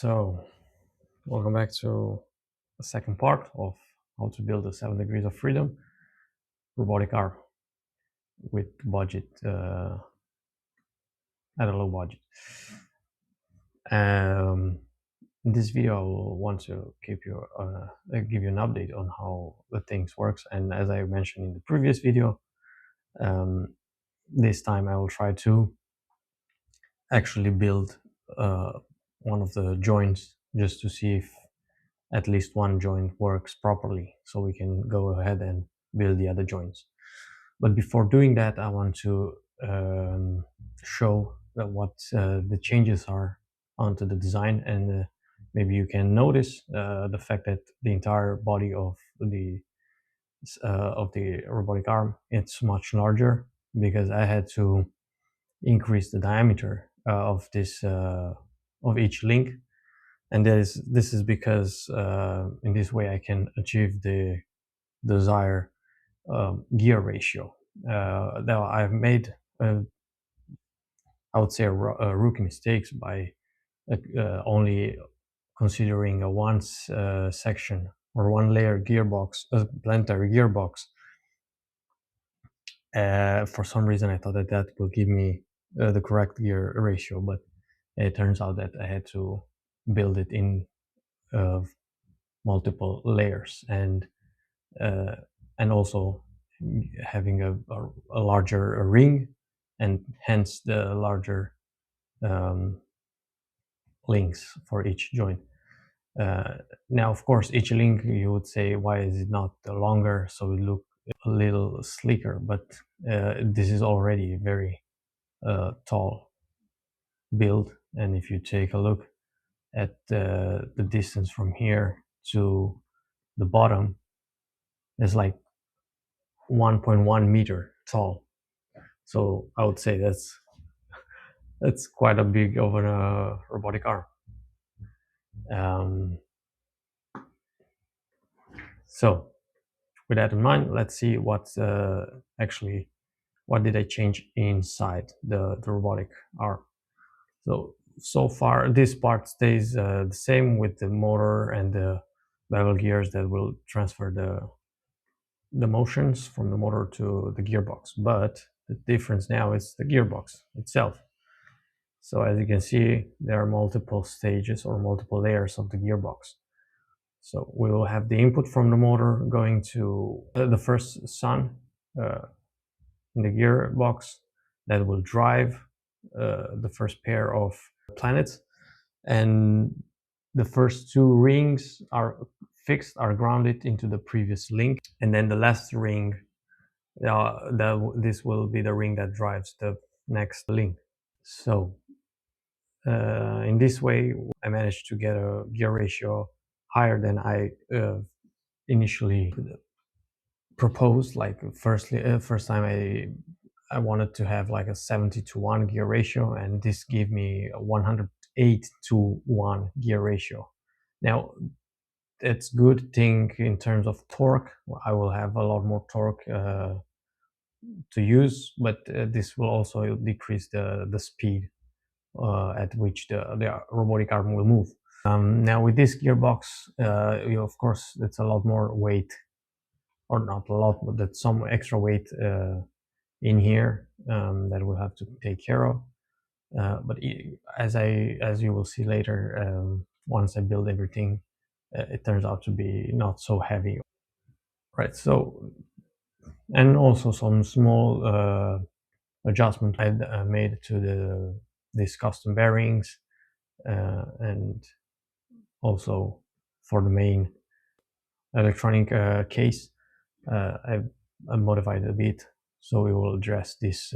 So, welcome back to the second part of how to build a 7 degrees of freedom robotic arm with budget at a low budget. In this video, I will want to give you an update on how the things works. And as I mentioned in the previous video, this time I will try to actually build one of the joints just to see if at least one joint works properly, so we can go ahead and build the other joints. But before doing that, I want to show what the changes are onto the design, and maybe you can notice the fact that the entire body of the robotic arm, it's much larger because I had to increase the diameter of this of each link. And this is because in this way I can achieve the desired gear ratio. Now I've made, I would say, rookie mistakes by only considering a one section or one layer gearbox, planetary gearbox. For some reason I thought that will give me the correct gear ratio, but it turns out that I had to build it in multiple layers, and also having a larger ring, and hence the larger links for each joint. Now, of course, each link, you would say, why is it not longer so it look a little sleeker? But this is already a very tall build, and if you take a look at the distance from here to the bottom, is like 1.1 meter tall. So I would say that's quite a big of a robotic arm. So with that in mind, let's see what did I change inside the robotic arm. So far this part stays the same, with the motor and the bevel gears that will transfer the motions from the motor to the gearbox. But the difference now is the gearbox itself. So as you can see, there are multiple stages or multiple layers of the gearbox. So we will have the input from the motor going to the first sun in the gearbox that will drive the first pair of planets, and the first two rings are fixed, are grounded into the previous link, and then the last ring, this will be the ring that drives the next link. So in this way I managed to get a gear ratio higher than I initially proposed. Like first time I wanted to have like a 70-to-1 gear ratio, and this gave me a 108-to-1 gear ratio. Now it's good thing in terms of torque. I will have a lot more torque to use, but this will also decrease the speed at which the robotic arm will move. Now with this gearbox, of course, it's a lot more weight, or not a lot, but that's some extra weight in here that we'll have to take care of. But as you will see later, once I build everything, it turns out to be not so heavy. Right. So, and also some small adjustment I made to these custom bearings, and also for the main electronic case, I modified it a bit, so we will address this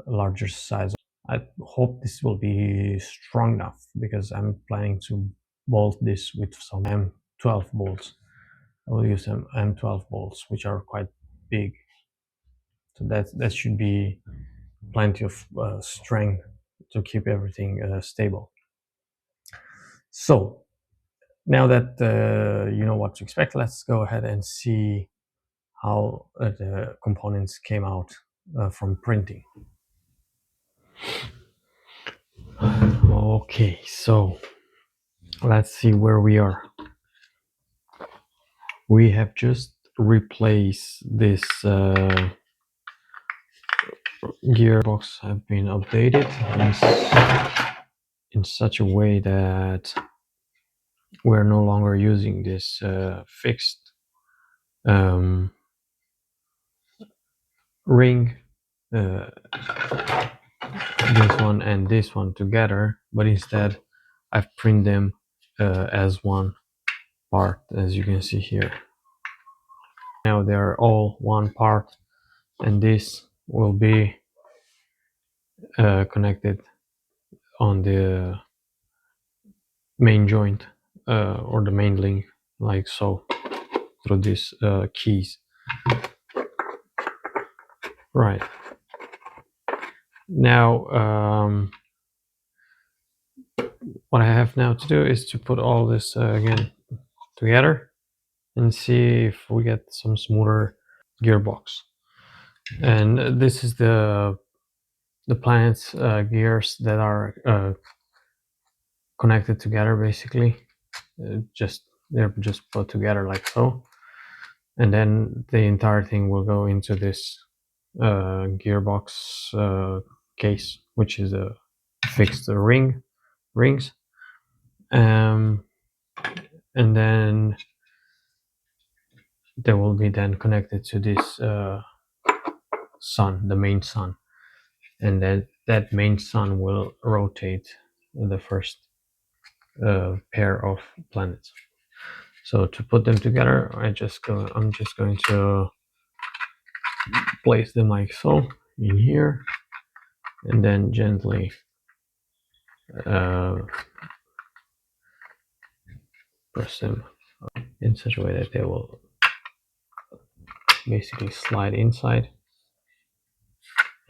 larger size. I hope this will be strong enough, because I'm planning to bolt this with some M12 bolts. I will use some M12 bolts, which are quite big, so that should be plenty of strength to keep everything stable. So now that you know what to expect, let's go ahead and see how the components came out from printing. Okay, so let's see where we are. We have just replaced this gearbox, have been updated in such a way that we're no longer using this fixed ring, this one and this one together, but instead I've printed them as one part, as you can see here. Now they're all one part, and this will be connected on the main joint or the main link, like so, through these keys. Right. Now what I have now to do is to put all this again together and see if we get some smoother gearbox. And this is the planet's gears that are connected together, basically. They're just put together like so, and then the entire thing will go into this gearbox case, which is a fixed rings, and then they will be then connected to this sun, the main sun, and then that main sun will rotate the first pair of planets. So to put them together, I'm just going to place them like so in here, and then gently press them in such a way that they will basically slide inside,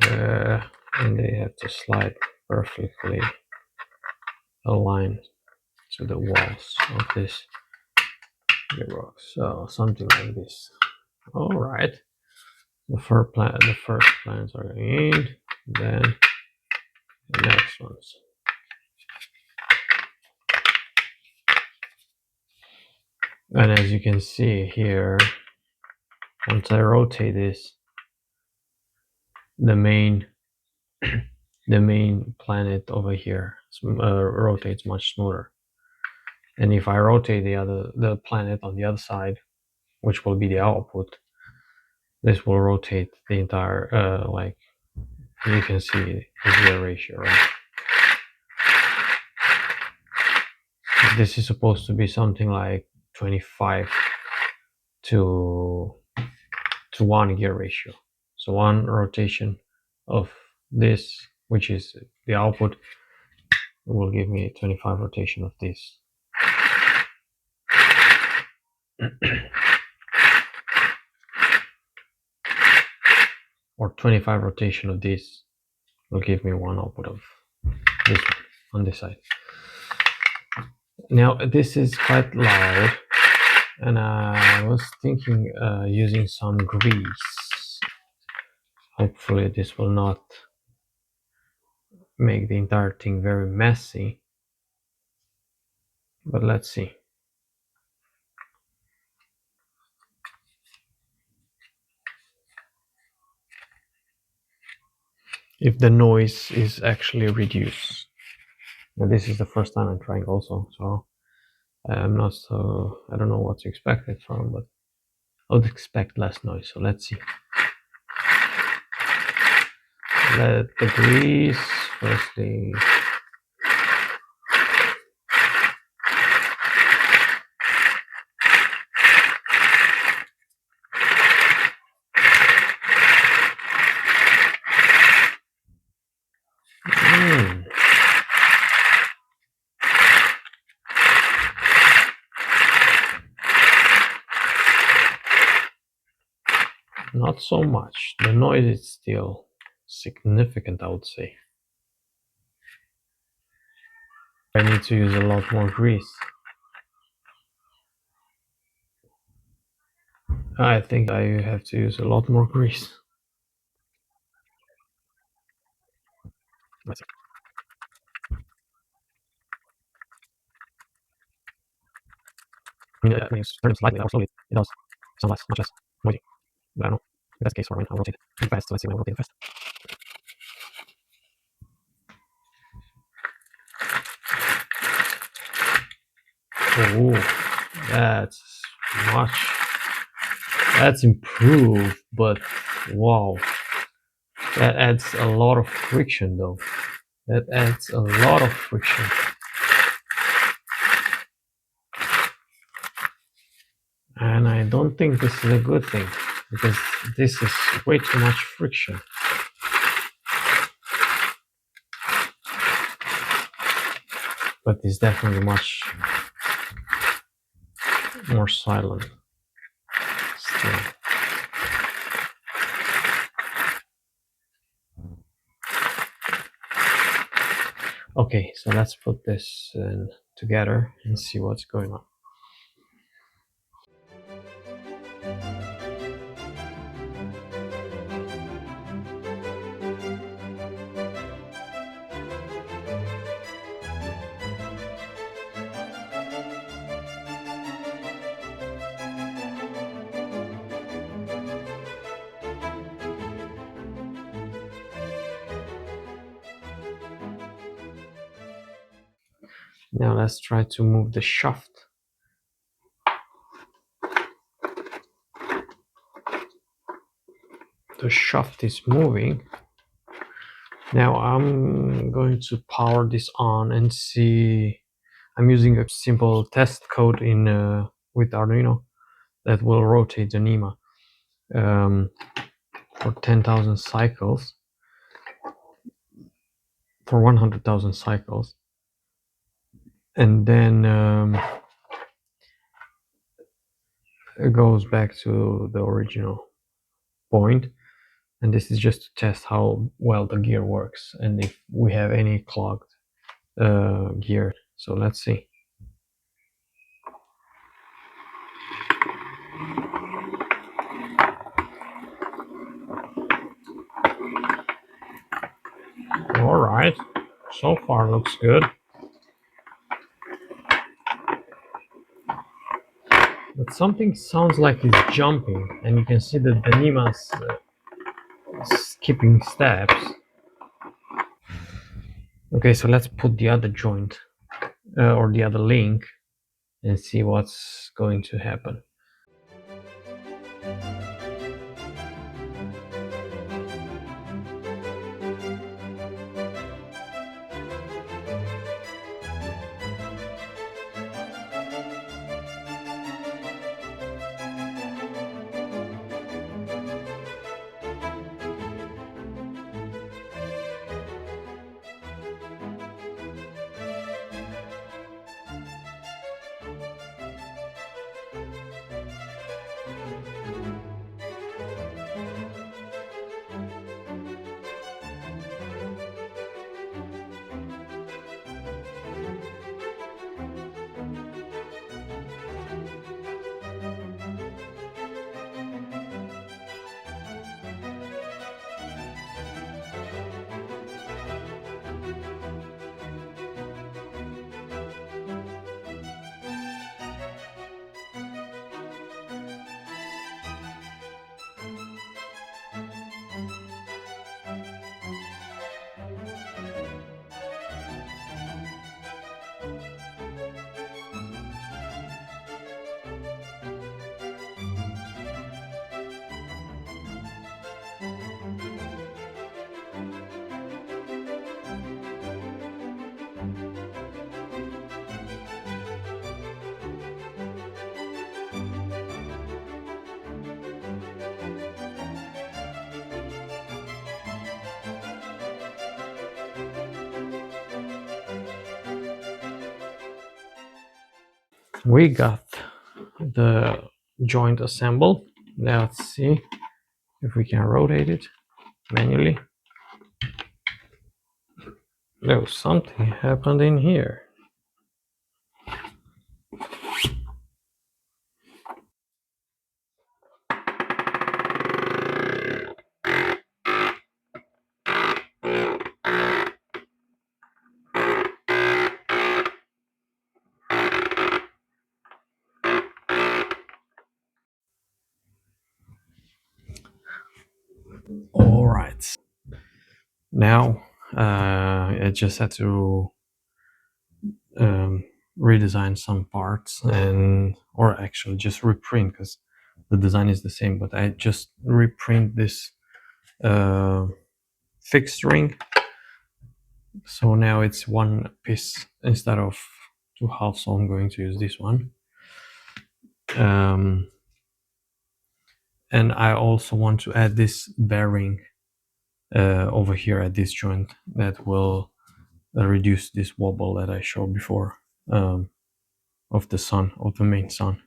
and they have to slide perfectly aligned to the walls of this gearbox. So something like this. All right. The first planets are going in, then the next ones. And as you can see here, once I rotate this, the main planet over here rotates much smoother. And if I rotate the planet on the other side, which will be the output, this will rotate the entire like you can see the ratio, right? This is supposed to be something like 25 to 1 gear ratio. So one rotation of this, which is the output, will give me 25 rotation of this. Or 25 rotation of this will give me one output of this one on this side. Now this is quite loud, and I was thinking using some grease. Hopefully this will not make the entire thing very messy, but let's see. If the noise is actually reduced. Now this is the first time I'm trying also, so I don't know what to expect it from, but I would expect less noise, so let's see. Let the grease firstly not so much. The noise is still significant, I would say. I need to use a lot more grease. I think I have to use a lot more grease. I mean, when you turn it slightly or slowly, it does sound much less noisy. But I don't know if that's the case or when I'll rotate it fast. So let's see when I rotate it fast. Oh, much. That's improved, but wow, that adds a lot of friction though. That adds a lot of friction. And I don't think this is a good thing because this is way too much friction. But it's definitely much more silent still. Okay, so let's put this together and see what's going on. Now let's try to move the shaft. The shaft is moving. Now I'm going to power this on and see. I'm using a simple test code in with Arduino that will rotate the NEMA for 10,000 cycles, for 100,000 cycles, and then it goes back to the original point. And this is just to test how well the gear works and if we have any clogged gear. So let's see. All right, so far looks good. But something sounds like it's jumping, and you can see that the NEMA's skipping steps. Okay, so let's put the other joint or the other link and see what's going to happen. We got the joint assembled. Let's see if we can rotate it manually. No, something happened in here. All right. Now I just had to um, redesign some parts, and or actually just reprint, because the design is the same, but I just reprint this uh, fixed ring. So now it's one piece instead of two halves, so I'm going to use this one. Um, and I also want to add this bearing over here at this joint that will reduce this wobble that I showed before, of the sun, of the main sun.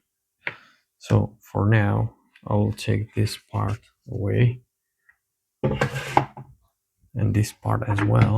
So for now, I will take this part away and this part as well.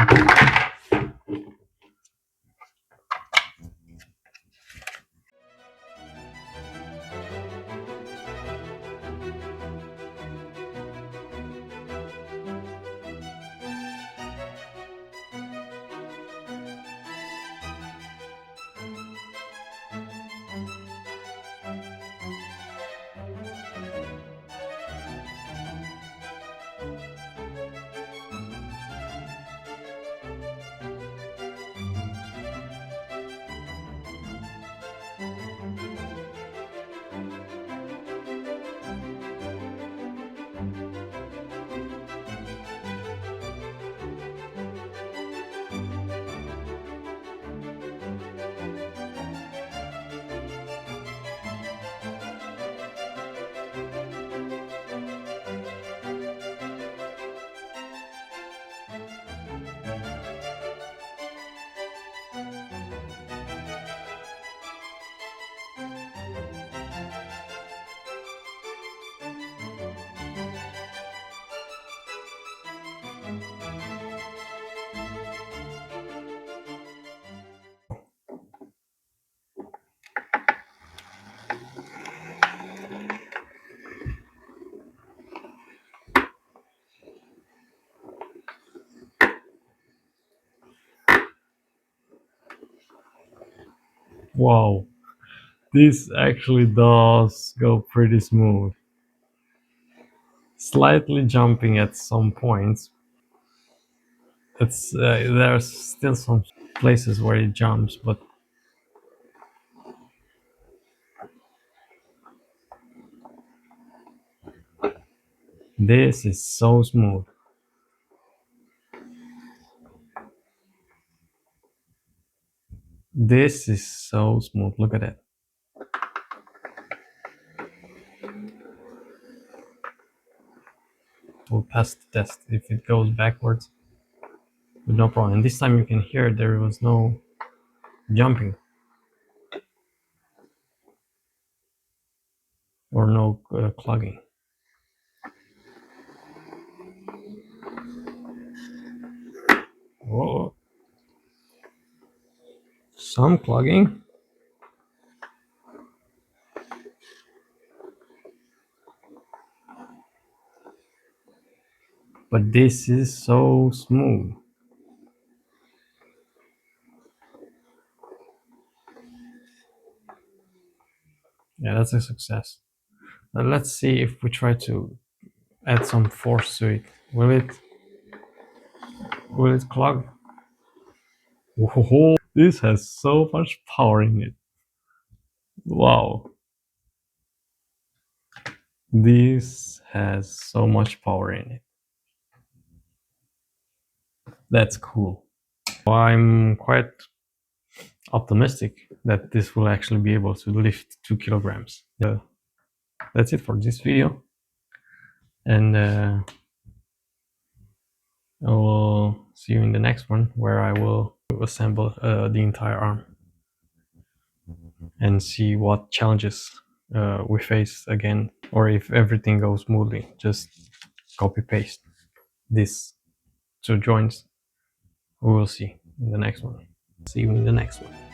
Wow, this actually does go pretty smooth. Slightly jumping at some points. It's there's still some places where it jumps, but this is so smooth. This is so smooth. Look at it. We'll pass the test. If it goes backwards, with no problem. And this time you can hear there was no jumping or no clogging. Whoa. Some clogging, but this is so smooth. Yeah, that's a success. Now let's see if we try to add some force to it. Will it clog? Whoa, this has so much power in it. Wow. This has so much power in it. That's cool. I'm quite optimistic that this will actually be able to lift 2 kilograms. That's it for this video, and I will see you in the next one, where I will assemble the entire arm and see what challenges we face again, or if everything goes smoothly. Just copy paste these two joints. We will see in the next one. See you in the next one.